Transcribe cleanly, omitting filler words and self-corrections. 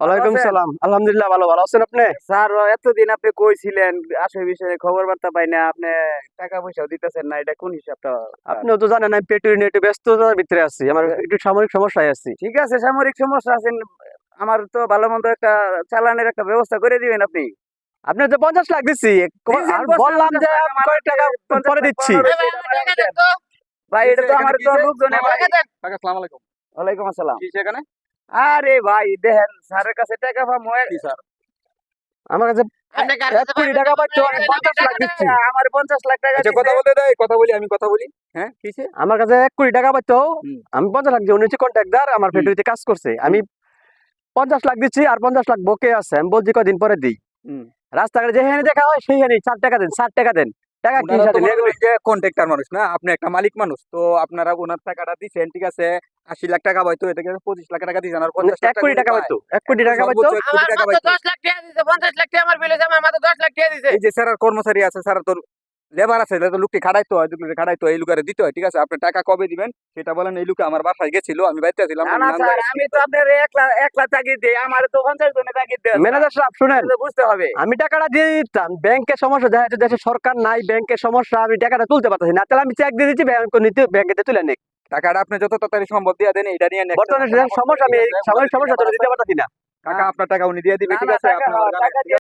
ভালো ওয়ালাইকুম আছেন? সালাম। আলহামদুলিল্লাহ ভালো। ভালো আছেন আপনি? স্যার এতদিন আপনি কই ছিলেন? আসল বিষয়ে খবর বার্তা পাই না। আপনি টাকা পয়সাও দিতেছেন না। এটা কোন হিসাবটা স্যার? আপনিও তো জানেন আমি পেটুরি নিয়ে একটু ব্যস্ততার ভিতরে আছি। আমার এ একটু সাময়িক সমস্যায় আছি। ঠিক আছে, সামরিক সমস্যা আছেন। আমার তো ভালো মন্দ একটা চালানের একটা ব্যবস্থা করে দিবেন আপনি। আপনি যে ৫০ লাখ দিচ্ছি দিছেন আর ৫০ বললাম যে লাখ আমি আমার কয় হাতে টাকা ৫০ পরে লাখ দিচ্ছি। পাওনা রয়েছে, এটা আমার দেন। ভাই এটা তো আমার তো লোকজনে ভাই। কাকা আসসালামু আলাইকুম। ওয়ালাইকুম আসসালাম। কিসে এখানে? আরে ভাই দেখেন স্যারের কাছে টাকা পাবো কি স্যার? আমার কাছে আপনি কার ১ কাছে কোটি পাইবেন টাকা না পাইতো বলবেন, আমি এখানে ৫০ লাখ টাকা দিচ্ছি। দেন। আমার ৫০ লাখ টাকা আচ্ছা কথা দিছে। বলতে দেয়, কথা বলি, আমি কথা বলি। হ্যাঁ, কিসে? আমার কাছে ১ কোটি টাকা পাইতো হুম, আমি ৫০ লাখ দিয়ে উনি হচ্ছে কন্ট্রাক্টর আমার হুম, ফ্যাক্টরিতে কাজ করছে। হুম, আমি ৫০ লাখ দিচ্ছি আর ৫০ লাখ বকে আছে। আমি বলছি কয়দিন পরে দিই। হুম। রাস্তাঘাটে যেখানে দেখা হয় সেইখানে ৪ টাকা দেন, ৪ টাকা দেন। টাকা কি উনারা তো সাথে মনে এগুলো করেন যে কন্ট্রাক্টর মানুষ না, আপনি একটা মালিক মানুষ। তো আপনারা ওনার টাকাটা দিছেন, ঠিক আছে। ৮০ লাখ টাকা পাইতো, এটাকে ২৫ লাখ টাকা দিছেন আর ৫০ লাখ ১ টাকা কোটি উনি টাকা পায়। পাইতো। ১ কোটি টাকা পাইতো। সর্বোচ্চ ১ কোটি আমার টাকা মাত্র পাইতো। 10 লাখ টাকা দিছে, 50 লাখ টাকা আমার বিল হয়েছে, আমার মাত্র 10 লাখ টাকা দিছে। এই যে স্যার কর্মচারী আছে, স্যার তো লেবার আছে, তো লোকটি খাটাইতে হয়, লোকটি খাটাইতে হয়, এই লোকের দিতে হয়, ঠিক আছে। আপনি টাকা কবে দিবেন সেটা বলেন। এই লোকে আমার বাসায় গেছিল, আমি বাড়িতে ছিলাম, না আমি না স্যার, নান্দায় আমি আছি। তো আপনার এক লাখ তাগিদ দিই। আমার তো 50 জনের তাগিদ দেন স্যার। ম্যানেজার সাহেব শুনেন, এটা তো বুঝতে হবে। আমি টাকাটা দিয়ে দিতাম। ব্যাংকের সমস্যা, দেখা যাচ্ছে দেশে সরকার নাই, ব্যাংকের সমস্যা, আমি টাকাটা তুলতে পারতেছি না। তাহলে আমি চেক দিয়ে দিচ্ছি, ব্যাংক নিতে ব্যাংকেতে তুলে নিক। টাকাটা আপনি যত তাড়াতাড়ি সম্ভব দিয়ে দেন, এটা নিয়ে নেক্সট বর্তমানে যে সমস্যা আমি এই সাময়িক সমস্যা তো দিতে পারতেছি না। কাকা আপনার টাকা উনি দিয়ে দিবে, না ঠিক না আছে। টাকা আপনি আমার টাকা জানেন, ঠিক আছে?